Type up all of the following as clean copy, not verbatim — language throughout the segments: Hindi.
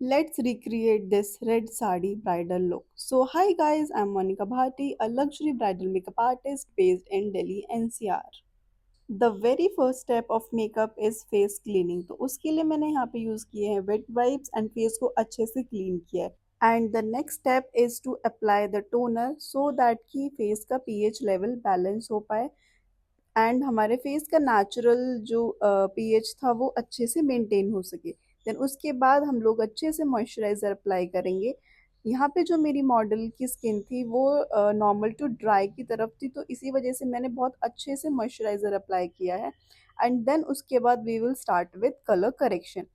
Let's recreate this red sari bridal look. So, hi guys, I'm Monica Bhatti, a luxury bridal makeup artist based in Delhi NCR. The very first step of makeup is face cleaning. तो उसके लिए मैंने यहाँ पे यूज़ किए हैं वेट वाइप्स एंड फेस को अच्छे से क्लीन किया है। And the next step is to apply the toner so that कि फेस का पीएच लेवल बैलेंस हो पाए एंड हमारे फेस का नेचुरल जो पीएच था वो अच्छे से मेंटेन हो सके। देन उसके बाद हम लोग अच्छे से मॉइस्चराइज़र अप्लाई करेंगे। यहाँ पे जो मेरी मॉडल की स्किन थी वो नॉर्मल टू ड्राई की तरफ थी, तो इसी वजह से मैंने बहुत अच्छे से मॉइस्चराइज़र अप्लाई किया है। एंड देन उसके बाद we will start with colour correction.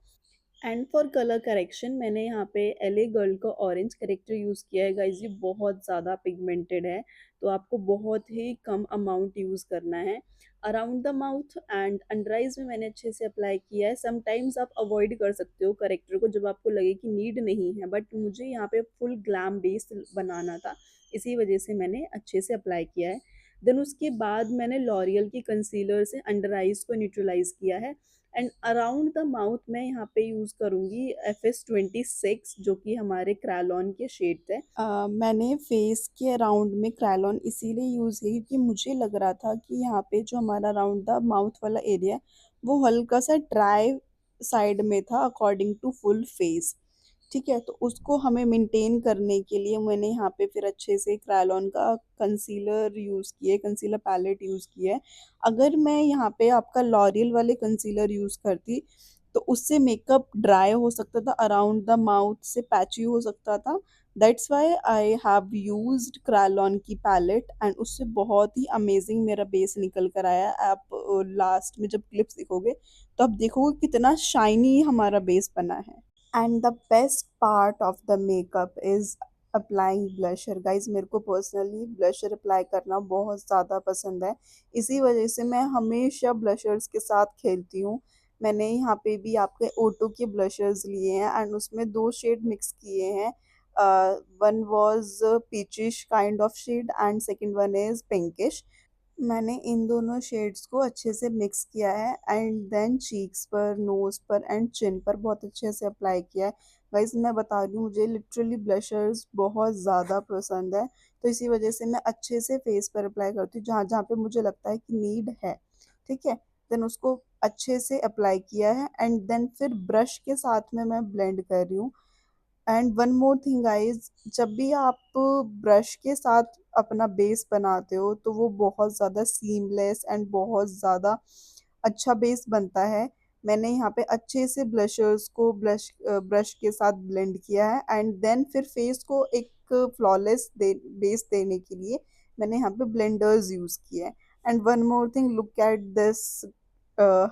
And for colour correction मैंने यहाँ पे एलए गर्ल का ऑरेंज करेक्टर यूज़ किया है। गाइज ये बहुत ज़्यादा पिगमेंटेड है, तो आपको बहुत ही कम अमाउंट यूज़ करना है। Around the mouth and under eyes में मैंने अच्छे से अप्लाई किया है। समटाइम्स आप अवॉइड कर सकते हो करेक्टर को जब आपको लगे कि नीड नहीं है, बट मुझे यहाँ पे फुल ग्लैम बेस बनाना था, इसी वजह से मैंने अच्छे से अप्लाई किया है। देन उसके बाद मैंने लॉरियल की कंसीलर से अंडर आइज को न्यूट्रलाइज किया है। एंड अराउंड द माउथ मैं यहाँ पे यूज़ करूँगी FS26 जो कि हमारे क्रैलॉन के शेड थे। मैंने फेस के अराउंड में क्रैलॉन इसीलिए यूज़ की क्योंकि मुझे लग रहा था कि यहाँ पे जो हमारा अराउंड द माउथ वाला एरिया है वो हल्का सा ड्राई साइड में था अकॉर्डिंग टू फुल फेस। ठीक है, तो उसको हमें मेंटेन करने के लिए मैंने यहाँ पे फिर अच्छे से क्रैलॉन का कंसीलर यूज़ किए, कंसीलर पैलेट यूज़ किया है। अगर मैं यहाँ पे आपका लॉरियल वाले कंसीलर यूज़ करती तो उससे मेकअप ड्राई हो सकता था, अराउंड द माउथ से पैची हो सकता था। That's why I have used Krylon की पैलेट एंड उससे बहुत ही अमेजिंग मेरा बेस निकल कर आया। आप लास्ट में जब क्लिप्स देखोगे तो आप देखोगे कितना शाइनी हमारा बेस बना है। And the best part of the makeup is applying blusher. Guys मेरे को पर्सनली ब्लशर अप्लाई करना बहुत ज़्यादा पसंद है, इसी वजह से मैं हमेशा ब्लशर्स के साथ खेलती हूँ। मैंने यहाँ पे भी आपके ओटो के ब्लशर्स लिए हैं एंड उसमें दो शेड मिक्स किए हैं। One was peachish kind of shade and second one is pinkish. मैंने इन दोनों शेड्स को अच्छे से मिक्स किया है एंड देन चीक्स पर, नोज़ पर एंड चिन पर बहुत अच्छे से अप्लाई किया है। गाइस मैं बता रही हूँ मुझे लिटरली ब्लशर्स बहुत ज़्यादा पसंद है, तो इसी वजह से मैं अच्छे से फेस पर अप्लाई करती हूँ जहाँ जहाँ पे मुझे लगता है कि नीड है। ठीक है, देन उसको अच्छे से अप्लाई किया है एंड देन फिर ब्रश के साथ में मैं ब्लेंड कर रही हूँ। And one more thing guys, जब भी आप ब्रश के साथ अपना बेस बनाते हो तो वो बहुत ज़्यादा सीमलेस एंड बहुत ज़्यादा अच्छा बेस बनता है। मैंने यहाँ पे अच्छे से ब्लशर्स को ब्रश के साथ ब्लेंड किया है एंड देन फिर फेस को एक फ्लॉलेस बेस देने के लिए मैंने यहाँ पे ब्लेंडर्स यूज़ किए हैं। And one more thing, look at this.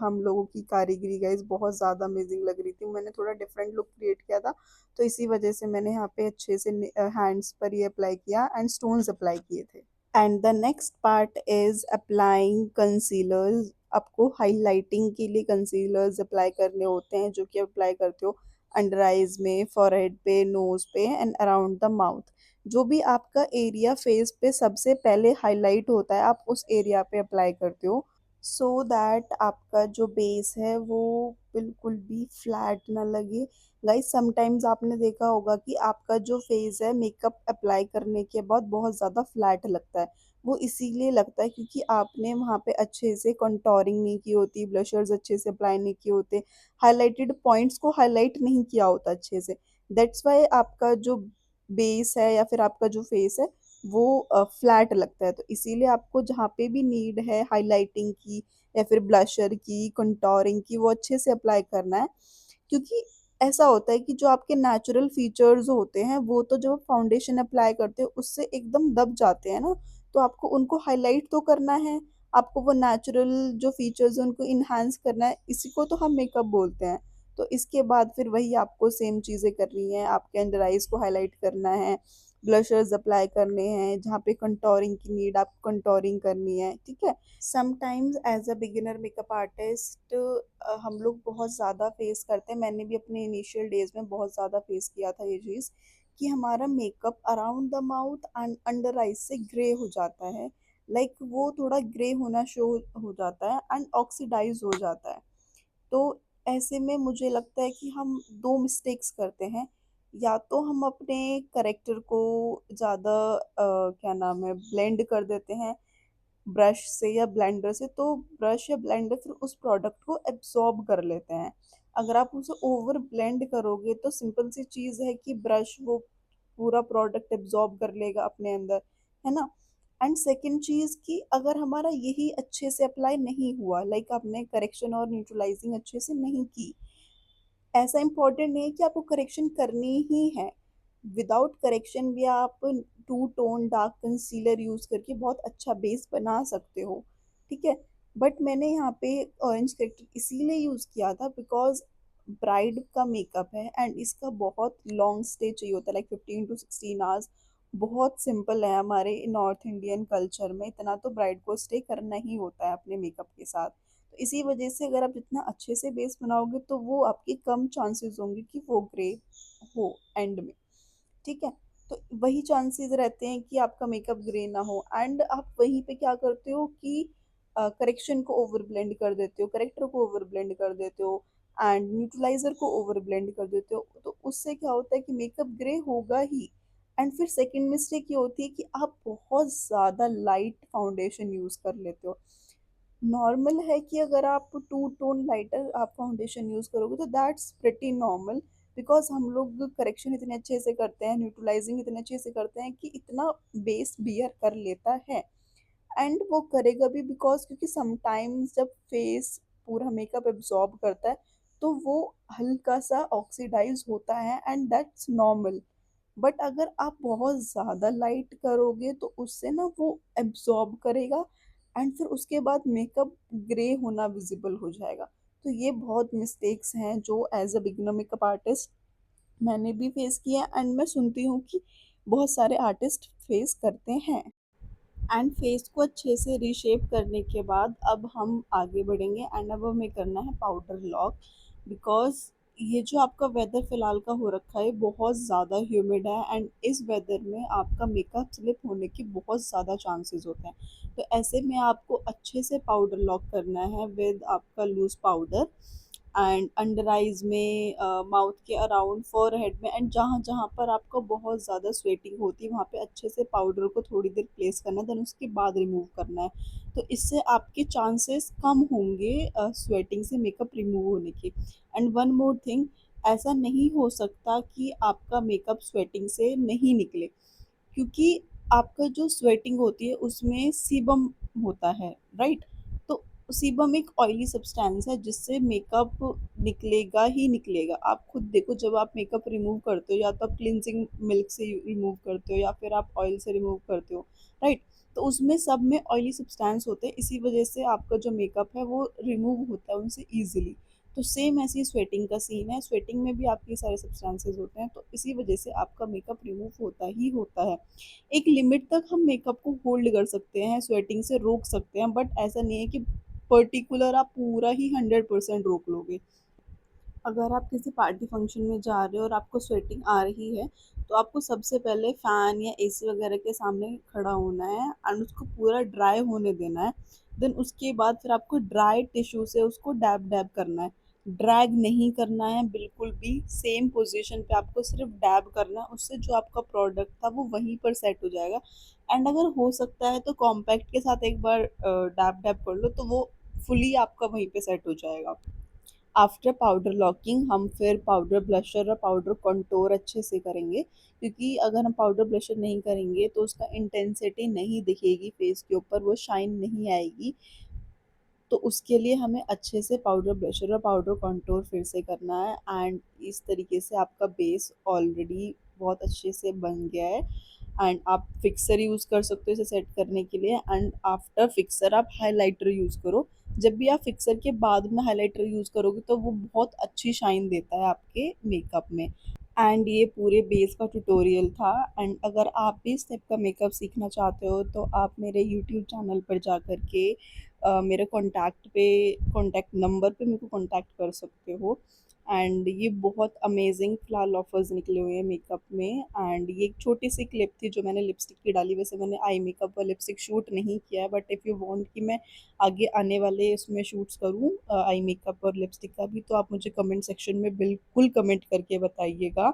हम लोगों की कारीगरी गाइज बहुत ज़्यादा अमेजिंग लग रही थी। मैंने थोड़ा डिफरेंट लुक क्रिएट किया था, तो इसी वजह से मैंने यहाँ पे अच्छे से हैंड्स पर ये अप्लाई किया एंड स्टोन्स अप्लाई किए थे। And the next part is applying concealers. आपको हाइलाइटिंग के लिए कंसीलर्स अप्लाई करने होते हैं जो कि अप्लाई करते हो अंडर आइज में, फॉरहेड पे, नोज पे एंड अराउंड द माउथ। जो भी आपका एरिया फेस पे सबसे पहले हाईलाइट होता है आप उस एरिया पे अप्लाई करते हो, सो दैट आपका जो बेस है वो बिल्कुल भी फ्लैट ना लगे। गाइस समटाइम्स आपने देखा होगा कि आपका जो फेस है मेकअप अप्लाई करने के बाद बहुत ज़्यादा फ्लैट लगता है। वो इसीलिए लगता है क्योंकि आपने वहाँ पे अच्छे से कंटोरिंग नहीं की होती, ब्लशर्स अच्छे से अप्लाई नहीं किए होते, हाइलाइटेड पॉइंट्स को हाईलाइट नहीं किया होता अच्छे से। दैट्स वाई आपका जो बेस है या फिर आपका जो फेस है वो फ्लैट लगता है। तो इसीलिए आपको जहाँ पे भी नीड है हाइलाइटिंग की या फिर ब्लशर की, कंटोरिंग की, वो अच्छे से अप्लाई करना है। क्योंकि ऐसा होता है कि जो आपके नेचुरल फीचर्स होते हैं वो तो जब फाउंडेशन अप्लाई करते हो उससे एकदम दब जाते हैं ना, तो आपको उनको हाईलाइट तो करना है। आपको वो नेचुरल जो फीचर्स हैं उनको इन्हांस करना है, इसी को तो हम मेकअप बोलते हैं। तो इसके बाद फिर वही आपको सेम चीज़ें करनी है, आपके अंडर आइज को हाईलाइट करना है, ब्लशर्स अप्लाई करने हैं, जहाँ पे कंटोरिंग की नीड आपको कंटोरिंग करनी है। ठीक है, sometimes as a beginner makeup artist हम लोग बहुत ज़्यादा फेस करते हैं, मैंने भी अपने इनिशियल डेज में बहुत ज़्यादा फेस किया था ये चीज़, कि हमारा makeup around the mouth and under eyes से ग्रे हो जाता है। लाइक वो थोड़ा ग्रे होना शो हो जाता है एंड ऑक्सीडाइज हो जाता है। तो ऐसे में मुझे लगता है कि हम दो मिस्टेक्स करते हैं। या तो हम अपने करेक्टर को ज़्यादा क्या नाम है, ब्लेंड कर देते हैं ब्रश से या ब्लेंडर से, तो ब्रश या ब्लेंडर फिर उस प्रोडक्ट को एब्सॉर्ब कर लेते हैं। अगर आप उसे ओवर ब्लेंड करोगे तो सिंपल सी चीज़ है कि ब्रश वो पूरा प्रोडक्ट एब्सॉर्ब कर लेगा अपने अंदर, है ना। एंड सेकंड चीज़ कि अगर हमारा यही अच्छे से अप्लाई नहीं हुआ, लाइक आपने करेक्शन और न्यूट्रलाइजिंग अच्छे से नहीं की, ऐसा इम्पोर्टेंट नहीं है कि आपको करेक्शन करनी ही है। विदाउट करेक्शन भी आप two tone dark concealer use करके बहुत अच्छा बेस बना सकते हो, ठीक है। बट मैंने यहाँ पे ऑरेंज करेक्टर इसीलिए यूज किया था बिकॉज ब्राइड का मेकअप है एंड इसका बहुत लॉन्ग स्टे चाहिए होता है, लाइक 15 to 16 आवर्स। बहुत सिंपल है, हमारे नॉर्थ इंडियन कल्चर में इतना तो ब्राइड को स्टे करना ही होता है अपने मेकअप के साथ। तो इसी वजह से अगर आप जितना अच्छे से बेस बनाओगे तो वो आपके कम चांसेस होंगे कि वो ग्रे हो एंड में, ठीक है। तो वही चांसेस रहते हैं कि आपका मेकअप ग्रे ना हो। एंड आप वहीं पे क्या करते हो कि करेक्शन को ओवर ब्लेंड कर देते हो, करेक्टर को ओवर ब्लेंड कर देते हो एंड न्यूट्रलाइजर को ओवर ब्लेंड कर देते हो, तो उससे क्या होता है कि मेकअप ग्रे होगा ही। एंड फिर सेकंड मिस्टेक ये होती है कि आप बहुत ज़्यादा लाइट फाउंडेशन यूज़ कर लेते हो। नॉर्मल है कि अगर आप टू टोन लाइटर आप फाउंडेशन यूज करोगे तो दैट्स प्रिटी नॉर्मल, बिकॉज हम लोग करेक्शन इतने अच्छे से करते हैं, न्यूट्रलाइजिंग इतने अच्छे से करते हैं कि इतना बेस बियर कर लेता है। एंड वो करेगा भी बिकॉज क्योंकि समटाइम्स जब फेस पूरा मेकअप एब्जॉर्ब करता है तो वो हल्का सा ऑक्सीडाइज होता है एंड दैट्स नॉर्मल। बट अगर आप बहुत ज़्यादा लाइट करोगे तो उससे ना वो एब्जॉर्ब करेगा एंड फिर उसके बाद मेकअप ग्रे होना विजिबल हो जाएगा। तो ये बहुत मिस्टेक्स हैं जो as a beginner makeup artist मैंने भी फेस किया एंड मैं सुनती हूँ कि बहुत सारे आर्टिस्ट फेस करते हैं। एंड फेस को अच्छे से रीशेप करने के बाद अब हम आगे बढ़ेंगे एंड अब हमें करना है पाउडर लॉक। बिकॉज ये जो आपका वेदर फिलहाल का हो रखा है बहुत ज़्यादा ह्यूमिड है एंड इस वेदर में आपका मेकअप स्लिप होने के बहुत ज़्यादा चांसेस होते हैं। तो ऐसे में आपको अच्छे से पाउडर लॉक करना है विद आपका loose powder and under eyes में, माउथ के अराउंड, फोरहेड में, एंड जहाँ जहाँ पर आपको बहुत ज़्यादा स्वेटिंग होती है वहाँ पे अच्छे से पाउडर को थोड़ी देर प्लेस करना है, देन उसके बाद रिमूव करना है। तो इससे आपके चांसेस कम होंगे स्वेटिंग से मेकअप रिमूव होने के। एंड वन मोर थिंग, ऐसा नहीं हो सकता कि आपका मेकअप स्वेटिंग से नहीं निकले, क्योंकि आपका जो स्वेटिंग होती है उसमें सीबम होता है, राइट। तो सीबम एक ऑयली सब्सटेंस है जिससे मेकअप निकलेगा ही निकलेगा। आप खुद देखो, जब आप मेकअप रिमूव करते हो या तो आप क्लिनजिंग मिल्क से रिमूव करते हो या फिर आप ऑयल से रिमूव करते हो, राइट। तो उसमें सब में ऑयली सब्सटेंस होते हैं, इसी वजह से आपका जो मेकअप है वो रिमूव होता है उनसे ईजिली। तो सेम ऐसी स्वेटिंग का सीन है, स्वेटिंग में भी आपके सारे सब्सटेंसेस होते हैं, तो इसी वजह से आपका मेकअप रिमूव होता ही होता है। एक लिमिट तक हम मेकअप को होल्ड कर सकते हैं, स्वेटिंग से रोक सकते हैं, बट ऐसा नहीं है कि पर्टिकुलर आप पूरा ही 100% रोक लोगे। अगर आप किसी पार्टी फंक्शन में जा रहे हो और आपको स्वेटिंग आ रही है तो आपको सबसे पहले फैन या एसी वगैरह के सामने खड़ा होना है एंड उसको पूरा ड्राई होने देना है। देन उसके बाद फिर आपको ड्राई टिश्यू से उसको डैब डैब करना है। ड्रैग नहीं करना है बिल्कुल भी, सेम पोजीशन पे आपको सिर्फ डैब करना है, उससे जो आपका प्रोडक्ट था वो वहीं पर सेट हो जाएगा। एंड अगर हो सकता है तो कॉम्पैक्ट के साथ एक बार डैब डैब कर लो तो वो फुली आपका वहीं पे सेट हो जाएगा। आफ्टर पाउडर लॉकिंग हम फिर पाउडर ब्लशर और पाउडर कंटूर अच्छे से करेंगे, क्योंकि अगर हम पाउडर ब्लशर नहीं करेंगे तो उसका इंटेंसिटी नहीं दिखेगी फेस के ऊपर, वो शाइन नहीं आएगी। तो उसके लिए हमें अच्छे से पाउडर ब्लशर और पाउडर कंटूर फिर से करना है एंड इस तरीके से आपका बेस ऑलरेडी बहुत अच्छे से बन गया है। एंड आप फिक्सर यूज़ कर सकते हो इसे सेट करने के लिए एंड आफ्टर फिक्सर आप हाइलाइटर यूज़ करो। जब भी आप फिक्सर के बाद में हाइलाइटर यूज़ करोगे तो वो बहुत अच्छी शाइन देता है आपके मेकअप में। एंड ये पूरे बेस का ट्यूटोरियल था। एंड अगर आप भी इस टाइप का मेकअप सीखना चाहते हो तो आप मेरे यूट्यूब चैनल पर जा कर के मेरे कॉन्टैक्ट नंबर पे मेरे को कॉन्टैक्ट कर सकते हो। एंड ये बहुत अमेजिंग फिलहाल ऑफर्स निकले हुए हैं मेकअप में। एंड ये एक छोटी सी क्लिप थी जो मैंने लिपस्टिक की डाली। वैसे मैंने आई मेकअप और लिपस्टिक शूट नहीं किया है, बट इफ़ यू वांट कि मैं आगे आने वाले इसमें शूट्स करूँ आई मेकअप और लिपस्टिक का भी, तो आप मुझे कमेंट सेक्शन में बिल्कुल कमेंट करके बताइएगा।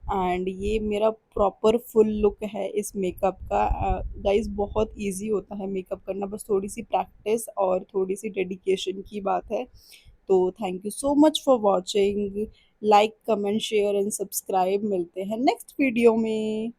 एंड ये मेरा प्रॉपर फुल लुक है इस मेकअप का। गाइस बहुत इजी होता है मेकअप करना, बस थोड़ी सी प्रैक्टिस और थोड़ी सी डेडिकेशन की बात है। तो thank you so much for watching. Like comment share and subscribe. मिलते हैं नेक्स्ट वीडियो में।